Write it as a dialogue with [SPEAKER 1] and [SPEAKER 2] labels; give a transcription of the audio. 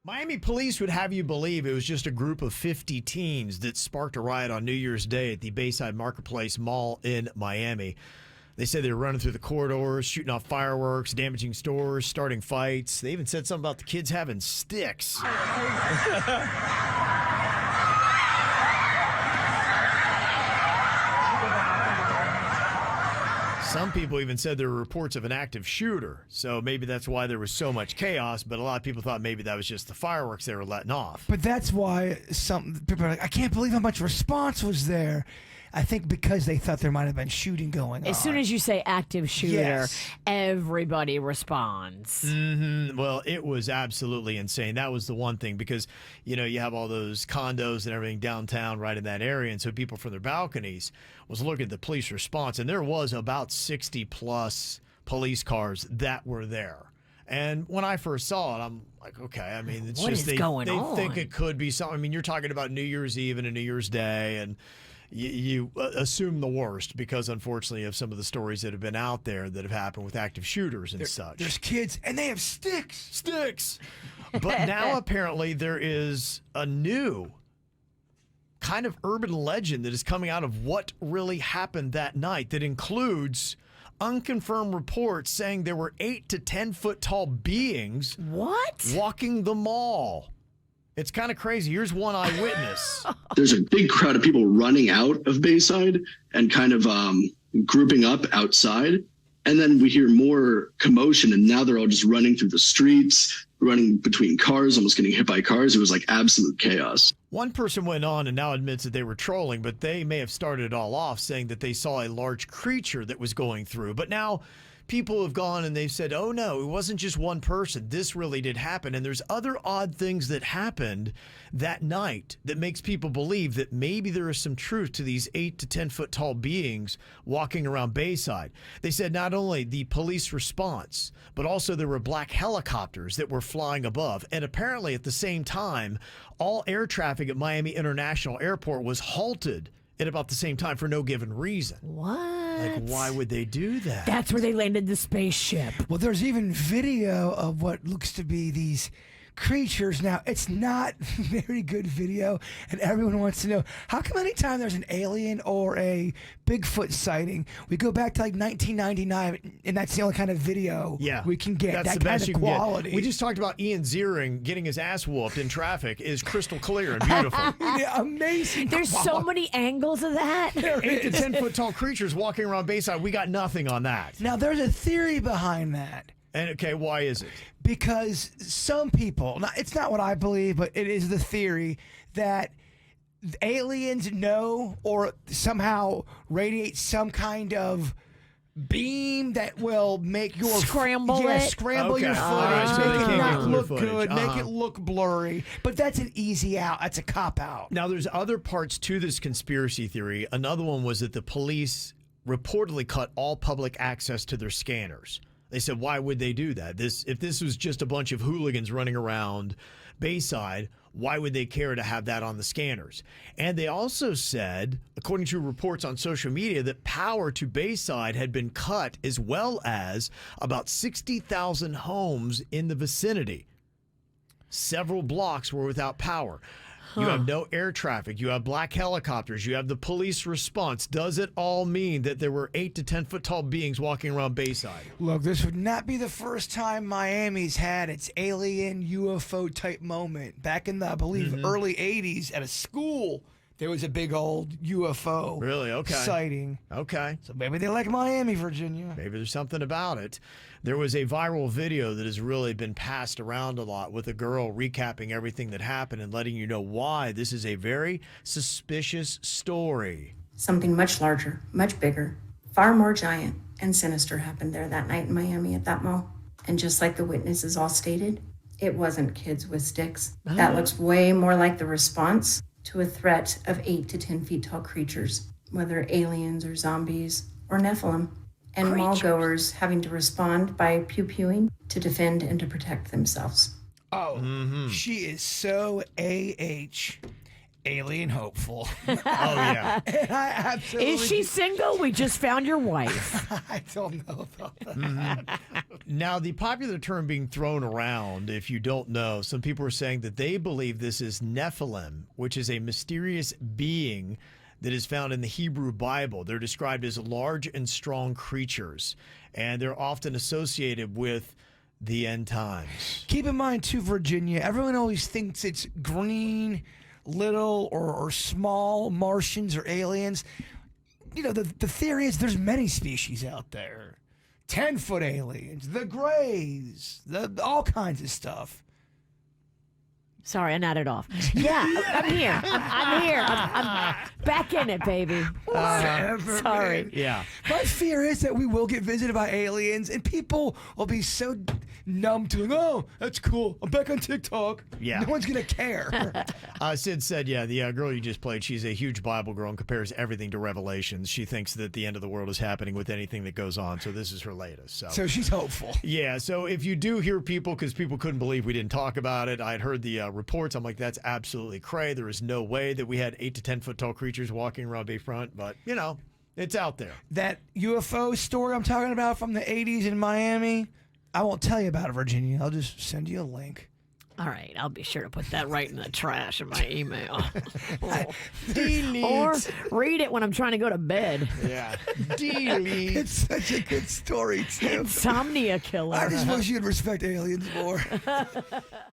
[SPEAKER 1] Miami police would have you believe it was just a group of 50 teens that sparked a riot on New Year's Day at the Bayside Marketplace Mall in Miami. They said they were running through the corridors, shooting off fireworks, damaging stores, starting fights. They even said something about the kids having sticks. Some people even said there were reports of an active shooter, so maybe that's why there was so much chaos, but a lot of people thought maybe that was just the fireworks they were letting off.
[SPEAKER 2] But that's why some people are like, I can't believe how much response was there. I think because they thought there might have been shooting going on.
[SPEAKER 3] As soon as you say active shooter,
[SPEAKER 2] Yes.
[SPEAKER 3] everybody responds.
[SPEAKER 1] Well, it was absolutely insane. That was the one thing because, you have all those condos and everything downtown right in that area, and so people from their balconies was looking at the police response, and there was about 60-plus police cars that were there. And when I first saw it, I'm like, okay, I mean, it's
[SPEAKER 3] What
[SPEAKER 1] just
[SPEAKER 3] is
[SPEAKER 1] they
[SPEAKER 3] going on?
[SPEAKER 1] think it could be something. I mean, you're talking about New Year's Eve and a New Year's Day, and you assume the worst because, unfortunately, of some of the stories that have been out there that have happened with active shooters and such.
[SPEAKER 2] There's kids, and they have sticks.
[SPEAKER 1] Sticks. But now, apparently, there is a new kind of urban legend that is coming out of what really happened that night that includes unconfirmed reports saying there were 8 to 10 foot tall beings walking the mall. It's kind of crazy. Here's one eyewitness.
[SPEAKER 4] There's a big crowd of people running out of Bayside and kind of grouping up outside. And then we hear more commotion, and now they're all just running through the streets, running between cars, almost getting hit by cars. It was like absolute chaos.
[SPEAKER 1] One person went on and now admits that they were trolling, but they may have started it all off saying that they saw a large creature that was going through. But now people have gone and they've said, oh, no, it wasn't just one person. This really did happen. And there's other odd things that happened that night that makes people believe that maybe there is some truth to these 8 to 10 foot tall beings walking around Bayside. They said not only the police response, but also there were black helicopters that were flying above. And apparently at the same time, all air traffic at Miami International Airport was halted at about the same time for no given reason.
[SPEAKER 3] What?
[SPEAKER 1] Like, why would they do that?
[SPEAKER 3] That's where they landed the spaceship.
[SPEAKER 2] Well, there's even video of what looks to be these creatures. Now, it's not very good video, and everyone wants to know, how come anytime there's an alien or a Bigfoot sighting, we go back to like 1999, and that's the only kind of video we can get.
[SPEAKER 1] That's
[SPEAKER 2] that
[SPEAKER 1] the
[SPEAKER 2] kind
[SPEAKER 1] best
[SPEAKER 2] of
[SPEAKER 1] you can
[SPEAKER 2] quality.
[SPEAKER 1] get. We just talked about Ian Ziering getting his ass whooped in traffic is crystal clear and beautiful.
[SPEAKER 2] Yeah, amazing.
[SPEAKER 3] There's so many angles of that.
[SPEAKER 1] 8 to 10 foot tall creatures walking around Bayside. We got nothing on that.
[SPEAKER 2] Now, there's a theory behind that.
[SPEAKER 1] And okay, why is it?
[SPEAKER 2] Because some people, it's not what I believe, but it is the theory that aliens know or somehow radiate some kind of beam that will make your
[SPEAKER 3] Scramble
[SPEAKER 2] your
[SPEAKER 3] it?
[SPEAKER 2] footage,
[SPEAKER 1] so they
[SPEAKER 2] make it
[SPEAKER 1] can't
[SPEAKER 2] not
[SPEAKER 1] get
[SPEAKER 2] look
[SPEAKER 1] clear
[SPEAKER 2] good,
[SPEAKER 1] footage.
[SPEAKER 2] make it look blurry. But that's an easy out. That's a cop out.
[SPEAKER 1] Now, there's other parts to this conspiracy theory. Another one was that the police reportedly cut all public access to their scanners. They said, why would they do that? If this was just a bunch of hooligans running around Bayside, why would they care to have that on the scanners? And they also said, according to reports on social media, that power to Bayside had been cut, as well as about 60,000 homes in the vicinity. Several blocks were without power. You have no air traffic. You have black helicopters. You have the police response. Does it all mean that there were 8 to 10 foot tall beings walking around Bayside?
[SPEAKER 2] Look, this would not be the first time Miami's had its alien UFO type moment. Back in the, I believe, early 80s at a school, there was a big old UFO
[SPEAKER 1] Really? Okay.
[SPEAKER 2] sighting.
[SPEAKER 1] Okay.
[SPEAKER 2] So maybe they like Miami, Virginia.
[SPEAKER 1] Maybe there's something about it. There was a viral video that has really been passed around a lot with a girl recapping everything that happened and letting you know why this is a very suspicious story.
[SPEAKER 5] Something much larger, much bigger, far more giant and sinister happened there that night in Miami at that mall. And just like the witnesses all stated, it wasn't kids with sticks. That looks way more like the response to a threat of 8 to 10 feet tall creatures, whether aliens or zombies or Nephilim, and mall goers having to respond by pew-pewing to defend and to protect themselves.
[SPEAKER 2] Oh, she is so AH. alien hopeful.
[SPEAKER 1] Oh, yeah.
[SPEAKER 2] And I absolutely.
[SPEAKER 3] Is she single? We just found your wife.
[SPEAKER 2] I don't know about that.
[SPEAKER 1] Now, the popular term being thrown around, if you don't know, some people are saying that they believe this is Nephilim, which is a mysterious being that is found in the Hebrew Bible. They're described as large and strong creatures, and they're often associated with the end times.
[SPEAKER 2] Keep in mind, too, Virginia, everyone always thinks it's green, little, or small Martians or aliens. You know, the theory is there's many species out there. 10-foot aliens, the grays, all kinds of stuff.
[SPEAKER 3] Sorry, I nodded off. Yeah, I'm here. I'm here. I'm back in it, baby. Sorry.
[SPEAKER 1] Yeah.
[SPEAKER 2] My fear is that we will get visited by aliens and people will be so numb to, oh, that's cool. I'm back on TikTok.
[SPEAKER 1] Yeah.
[SPEAKER 2] No one's going to care.
[SPEAKER 1] Sid said, yeah, the girl you just played, she's a huge Bible girl and compares everything to Revelations. She thinks that the end of the world is happening with anything that goes on, so this is her latest.
[SPEAKER 2] So she's hopeful.
[SPEAKER 1] Yeah, so if you do hear people, because people couldn't believe we didn't talk about it, I had heard the reports. I'm like, that's absolutely cray. There is no way that we had 8 to 10 foot tall creatures walking around Bayfront, but, you know, it's out there.
[SPEAKER 2] That UFO story I'm talking about from the 80s in Miami, I won't tell you about it, Virginia. I'll just send you a link.
[SPEAKER 3] All right, I'll be sure to put that right in the trash in my email.
[SPEAKER 1] Delete.
[SPEAKER 3] Or read it when I'm trying to go to bed.
[SPEAKER 1] Yeah. Delete.
[SPEAKER 2] It's such a good story, too.
[SPEAKER 3] Insomnia killer.
[SPEAKER 2] I just wish you'd respect aliens more.